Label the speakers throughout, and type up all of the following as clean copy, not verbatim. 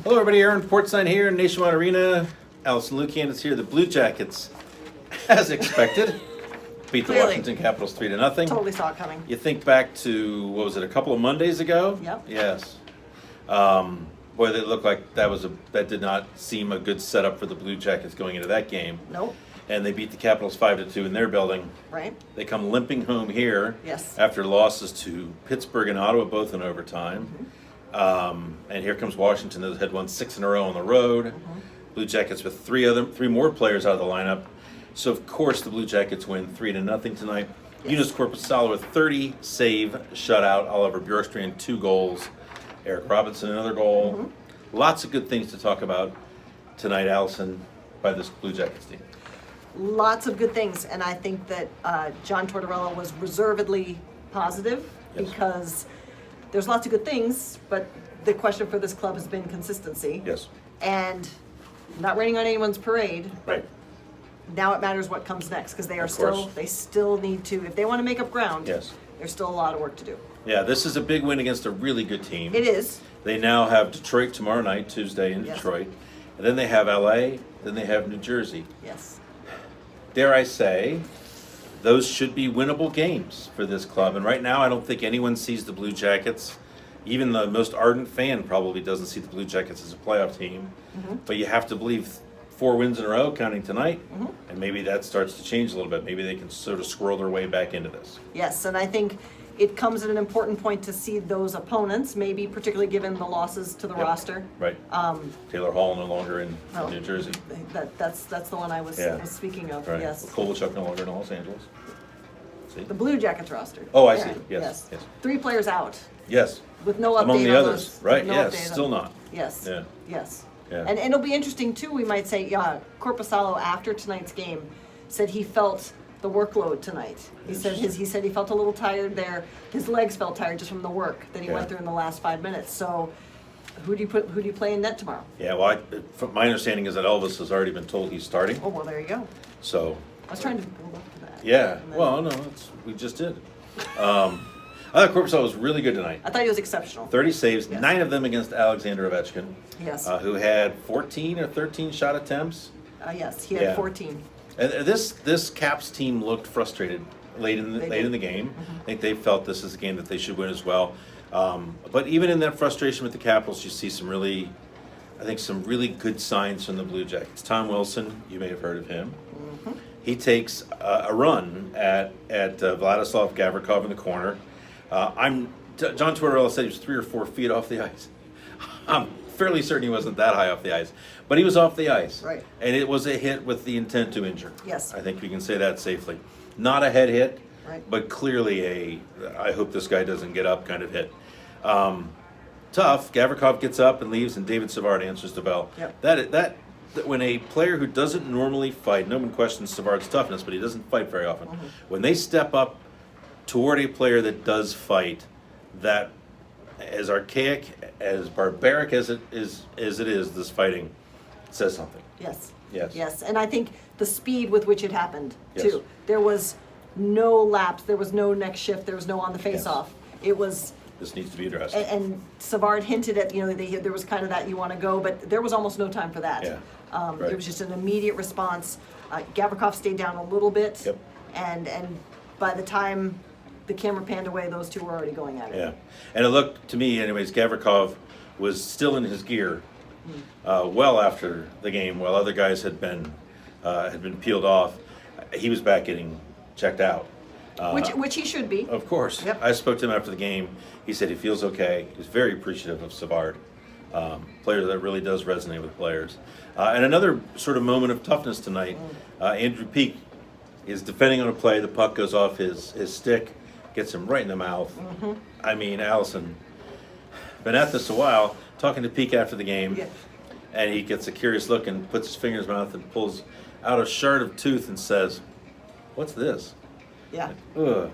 Speaker 1: Hello, everybody. Aaron Portstein here in Nationwide Arena. Allison Lucan is here. The Blue Jackets, as expected, beat the
Speaker 2: Clearly.
Speaker 1: Washington Capitals 3-0.
Speaker 2: Totally saw it coming.
Speaker 1: You think back to, what was it, a couple of Mondays ago?
Speaker 2: Yep.
Speaker 1: Yes. Boy, they looked like that did not seem a good setup for the Blue Jackets going into that game.
Speaker 2: Nope.
Speaker 1: And they beat the Capitals 5-2 in their building.
Speaker 2: Right.
Speaker 1: They come limping home here
Speaker 2: Yes.
Speaker 1: after losses to Pittsburgh and Ottawa, both in overtime. And here comes Washington, that had won 6 in a row on the road. Blue Jackets with three more players out of the lineup. So of course the Blue Jackets win 3-0 tonight. Enos Korpisalo with 30 save shutout. Oliver Bjorkstrand 2 goals. Eric Robinson another goal. Lots of good things to talk about tonight, Allison, by this Blue Jackets team.
Speaker 2: Lots of good things, and I think that John Tortorella was reservedly positive
Speaker 1: Yes.
Speaker 2: because there's lots of good things, but the question for this club has been consistency.
Speaker 1: Yes.
Speaker 2: And not raining on anyone's parade, but
Speaker 1: Right.
Speaker 2: now it matters what comes next because
Speaker 1: Of course.
Speaker 2: they still need to, if they want to make up ground,
Speaker 1: Yes.
Speaker 2: there's still a lot of work to do.
Speaker 1: Yeah, this is a big win against a really good team.
Speaker 2: It is.
Speaker 1: They now have Detroit tomorrow night, Tuesday in
Speaker 2: Yes.
Speaker 1: Detroit. And then they have LA, then they have New Jersey.
Speaker 2: Yes.
Speaker 1: Dare I say, those should be winnable games for this club. And right now, I don't think anyone sees the Blue Jackets. Even the most ardent fan probably doesn't see the Blue Jackets as a playoff team. But you have to believe 4 wins in a row, counting tonight, and maybe that starts to change a little bit. Maybe they can sort of squirrel their way back into this.
Speaker 2: Yes, and I think it comes at an important point to see those opponents, maybe particularly given the losses to the
Speaker 1: Yep.
Speaker 2: roster.
Speaker 1: Right. Taylor Hall no longer in
Speaker 2: Oh.
Speaker 1: New Jersey.
Speaker 2: That's the one I was speaking of.
Speaker 1: Right.
Speaker 2: Yes,
Speaker 1: Kovalchuk no longer in Los Angeles. See?
Speaker 2: the Blue Jackets roster.
Speaker 1: Oh, I
Speaker 2: Yeah,
Speaker 1: see. Yes, yes.
Speaker 2: 3 players out
Speaker 1: Yes.
Speaker 2: with no update
Speaker 1: Among the
Speaker 2: on
Speaker 1: others,
Speaker 2: those.
Speaker 1: right?
Speaker 2: no
Speaker 1: Yes,
Speaker 2: update on-
Speaker 1: still not.
Speaker 2: Yes.
Speaker 1: Yeah.
Speaker 2: Yes.
Speaker 1: Yeah.
Speaker 2: And it'll be interesting too. We might say, Korpisalo after tonight's game said he felt the workload tonight. He said he felt a little tired there. His legs felt tired just from the work that he
Speaker 1: Yeah.
Speaker 2: went through in the last 5 minutes. So, who do you play in net tomorrow?
Speaker 1: Yeah, well, from my understanding is that Elvis has already been told he's starting.
Speaker 2: Oh well, there you go.
Speaker 1: So,
Speaker 2: I was trying to build up to that.
Speaker 1: yeah.
Speaker 2: And then-
Speaker 1: Well, no, we just did. I thought Korpisalo was really good tonight.
Speaker 2: I thought he was exceptional.
Speaker 1: 30 saves,
Speaker 2: Yes.
Speaker 1: 9 of them against Alexander Ovechkin,
Speaker 2: Yes.
Speaker 1: who had 14 or 13 shot attempts.
Speaker 2: Yes, he had
Speaker 1: Yeah.
Speaker 2: 14.
Speaker 1: And this Caps team looked frustrated late in
Speaker 2: They
Speaker 1: the
Speaker 2: did.
Speaker 1: game. I think they felt this is a game that they should win as well. But even in that frustration with the Capitals, you see some really good signs from the Blue Jackets. Tom Wilson, you may have heard of him. He takes a run at Vladislav Gavrikov in the corner. John Tortorella said he was 3 or 4 feet off the ice. I'm fairly certain he wasn't that high off the ice, but he was off the ice.
Speaker 2: Right.
Speaker 1: And it was a hit with the intent to injure.
Speaker 2: Yes.
Speaker 1: I think we can say that safely. Not a head hit,
Speaker 2: Right.
Speaker 1: but clearly I hope this guy doesn't get up kind of hit. Tough. Gavrikov gets up and leaves, and David Savard answers the bell.
Speaker 2: Yep.
Speaker 1: That when a player who doesn't normally fight, no one questions Savard's toughness, but he doesn't fight very often. When they step up toward a player that does fight, that as archaic, as barbaric as it is, this fighting says something.
Speaker 2: Yes.
Speaker 1: Yes.
Speaker 2: Yes, and I think the speed with which it happened
Speaker 1: Yes.
Speaker 2: too. There was no lapse. There was no next shift. There was no on the face-off. It was.
Speaker 1: This needs to be addressed.
Speaker 2: And Savard hinted at, there was kind of that you want to go, but there was almost no time for that.
Speaker 1: Yeah,
Speaker 2: It
Speaker 1: right.
Speaker 2: was just an immediate response. Gavrikov stayed down a little bit.
Speaker 1: Yep.
Speaker 2: And by the time the camera panned away, those two were already going at it.
Speaker 1: Yeah, and it looked to me, anyways, Gavrikov was still in his gear well after the game, while other guys had been peeled off. He was back getting checked out.
Speaker 2: Which he should be.
Speaker 1: Of course.
Speaker 2: Yep.
Speaker 1: I spoke to him after the game. He said he feels okay. He was very appreciative of Savard, player that really does resonate with players. And another sort of moment of toughness tonight, Andrew Peak is defending on a play. The puck goes off his stick, gets him right in the mouth. I mean, Allison, been at this a while, talking to Peak after the game,
Speaker 2: Yeah.
Speaker 1: and he gets a curious look and puts his finger in his mouth and pulls out a shard of tooth and says, "What's this?"
Speaker 2: Yeah.
Speaker 1: Ugh.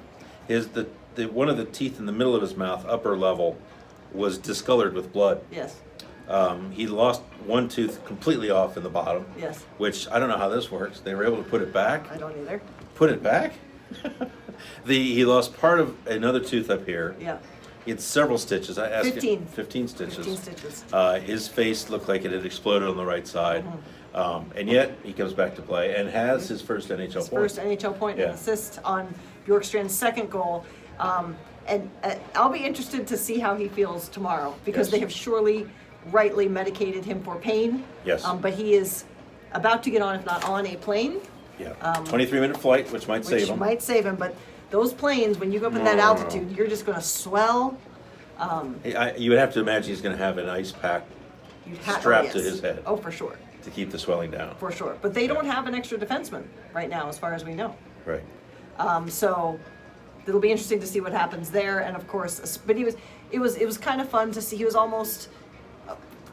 Speaker 1: One of the teeth in the middle of his mouth, upper level, was discolored with blood.
Speaker 2: Yes.
Speaker 1: He lost one tooth completely off in the bottom.
Speaker 2: Yes.
Speaker 1: Which I don't know how this works. They were able to put it back.
Speaker 2: I don't either.
Speaker 1: Put it back? He lost part of another tooth up here.
Speaker 2: Yeah.
Speaker 1: He had several stitches. I asked
Speaker 2: 15.
Speaker 1: him. 15 stitches.
Speaker 2: 15 stitches.
Speaker 1: His face looked like it had exploded on the right side. And yet, he comes back to play and has his first NHL
Speaker 2: His
Speaker 1: point.
Speaker 2: first NHL point and
Speaker 1: Yeah.
Speaker 2: assist on Bjorkstrand's second goal. And I'll be interested to see how he feels tomorrow because
Speaker 1: Yes.
Speaker 2: they have surely rightly medicated him for pain.
Speaker 1: Yes.
Speaker 2: But he is about to get on, if not on, a plane,
Speaker 1: Yeah. 23-minute flight, which might save
Speaker 2: which
Speaker 1: him.
Speaker 2: might save him. But those planes, when you go up at that altitude, you're just going to swell.
Speaker 1: You would have to imagine he's going to have an ice pack strapped to his head
Speaker 2: Oh, for sure.
Speaker 1: to keep the swelling down.
Speaker 2: For sure. But they don't have an extra defenseman right now, as far as we know.
Speaker 1: Right.
Speaker 2: So it'll be interesting to see what happens there. And of course, but it was kind of fun to see. He was almost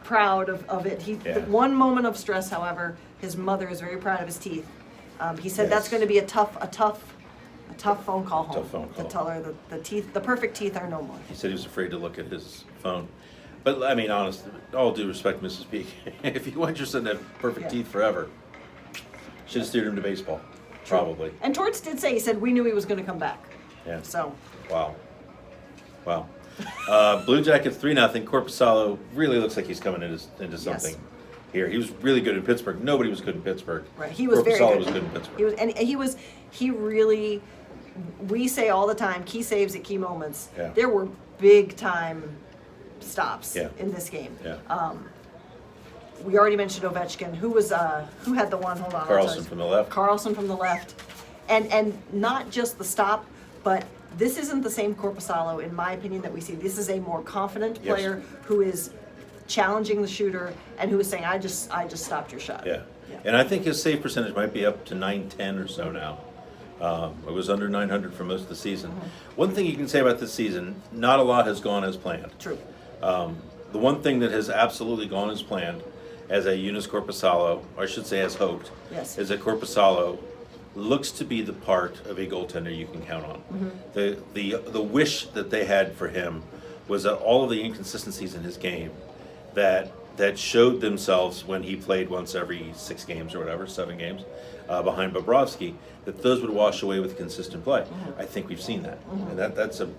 Speaker 2: proud of it.
Speaker 1: Yeah.
Speaker 2: One moment of stress, however, his mother is very proud of his teeth. He said that's
Speaker 1: Yes.
Speaker 2: going to be a tough phone call home.
Speaker 1: Tough phone call.
Speaker 2: To tell her the perfect teeth are no more.
Speaker 1: He said he was afraid to look at his phone. But, I mean, honestly, all due respect, Mrs. P, if you want your son to have perfect
Speaker 2: Yeah.
Speaker 1: teeth forever, should have steered him to baseball. Probably.
Speaker 2: And Torts did say, he said, we knew he was going to come back.
Speaker 1: Yeah.
Speaker 2: So,
Speaker 1: Wow. Blue Jackets 3-0. Korpisalo really looks like he's coming into something here. He was really good in Pittsburgh. Nobody was good in Pittsburgh.
Speaker 2: right, he was very
Speaker 1: Korpisalo
Speaker 2: good.
Speaker 1: was good in Pittsburgh.
Speaker 2: He really, we say all the time, key saves at key moments.
Speaker 1: Yeah.
Speaker 2: There were big time stops
Speaker 1: Yeah.
Speaker 2: in this game.
Speaker 1: Yeah.
Speaker 2: We already mentioned Ovechkin. Who had the one? Hold on. I'll tell
Speaker 1: Carlson
Speaker 2: you.
Speaker 1: from the left.
Speaker 2: Carlson from the left. And not just the stop, but this isn't the same Korpisalo, in my opinion, that we see. This is a more confident
Speaker 1: Yes.
Speaker 2: player who is challenging the shooter and who is saying, I just stopped your shot.
Speaker 1: Yeah. And I think his save percentage might be up to 910 or so now. It was under 900 for most of the season. One thing you can say about this season, not a lot has gone as planned.
Speaker 2: True.
Speaker 1: The one thing that has absolutely gone as planned, as a Eunice Korpisalo, or I should say as hoped,
Speaker 2: Yes.
Speaker 1: is that Korpisalo looks to be the part of a goaltender you can count on. The wish that they had for him was that all of the inconsistencies in his game that showed themselves when he played once every 6 games or whatever, 7 games, behind Bobrovsky, that those would wash away with consistent play. I think we've seen that, and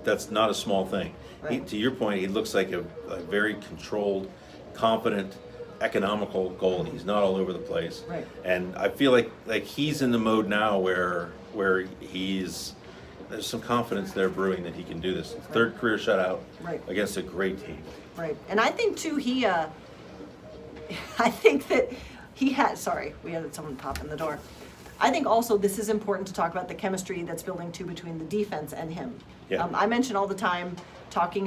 Speaker 1: that's not a small thing.
Speaker 2: Right.
Speaker 1: To your point, he looks like a very controlled, confident, economical goalie. He's not all over the place.
Speaker 2: Right.
Speaker 1: And I feel like he's in the mode now where there's some confidence there brewing that he can do this. Third career shutout
Speaker 2: Right.
Speaker 1: against a great team.
Speaker 2: Right. And I think too I think that he had, sorry, we had someone pop in the door. I think also this is important to talk about the chemistry that's building too between the defense and him.
Speaker 1: Yeah.
Speaker 2: I mention all the time, talking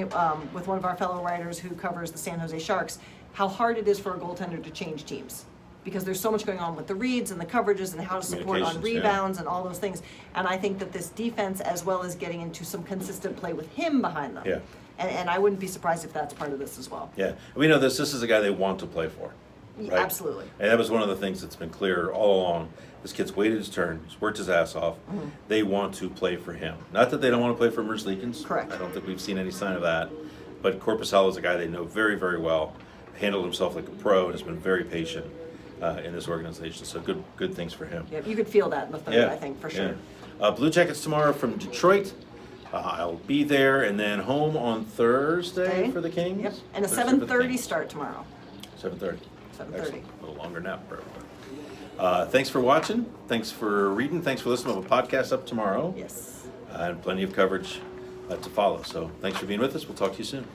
Speaker 2: with one of our fellow writers who covers the San Jose Sharks, how hard it is for a goaltender to change teams. Because there's so much going on with the reads and the coverages and how to support on
Speaker 1: Communications, yeah.
Speaker 2: rebounds and all those things. And I think that this defense, as well as getting into some consistent play with him behind them.
Speaker 1: Yeah.
Speaker 2: And I wouldn't be surprised if that's part of this as well.
Speaker 1: Yeah, we know this is a guy they want to play for.
Speaker 2: Yeah,
Speaker 1: Right?
Speaker 2: absolutely.
Speaker 1: And that was one of the things that's been clear all along. This kid's waited his turn, he's worked his ass off. They want to play for him. Not that they don't want to play for Merzlikins.
Speaker 2: Correct.
Speaker 1: I don't think we've seen any sign of that. But Korpisalo is a guy they know very, very well. Handled himself like a pro and has been very patient in this organization. So good things for him.
Speaker 2: Yeah, you could feel that in the third, I think, for sure.
Speaker 1: Yeah. Blue Jackets tomorrow from Detroit. I'll be there, and then home on Thursday
Speaker 2: Okay.
Speaker 1: for the Kings.
Speaker 2: Yep, and a
Speaker 1: Thursday for the
Speaker 2: 7:30
Speaker 1: Kings.
Speaker 2: start tomorrow.
Speaker 1: 7:30.
Speaker 2: 7:30.
Speaker 1: Excellent. A little longer nap for everyone. Thanks for watching. Thanks for reading. Thanks for listening. We'll have a podcast up tomorrow.
Speaker 2: Yes.
Speaker 1: And plenty of coverage to follow. So thanks for being with us. We'll talk to you soon.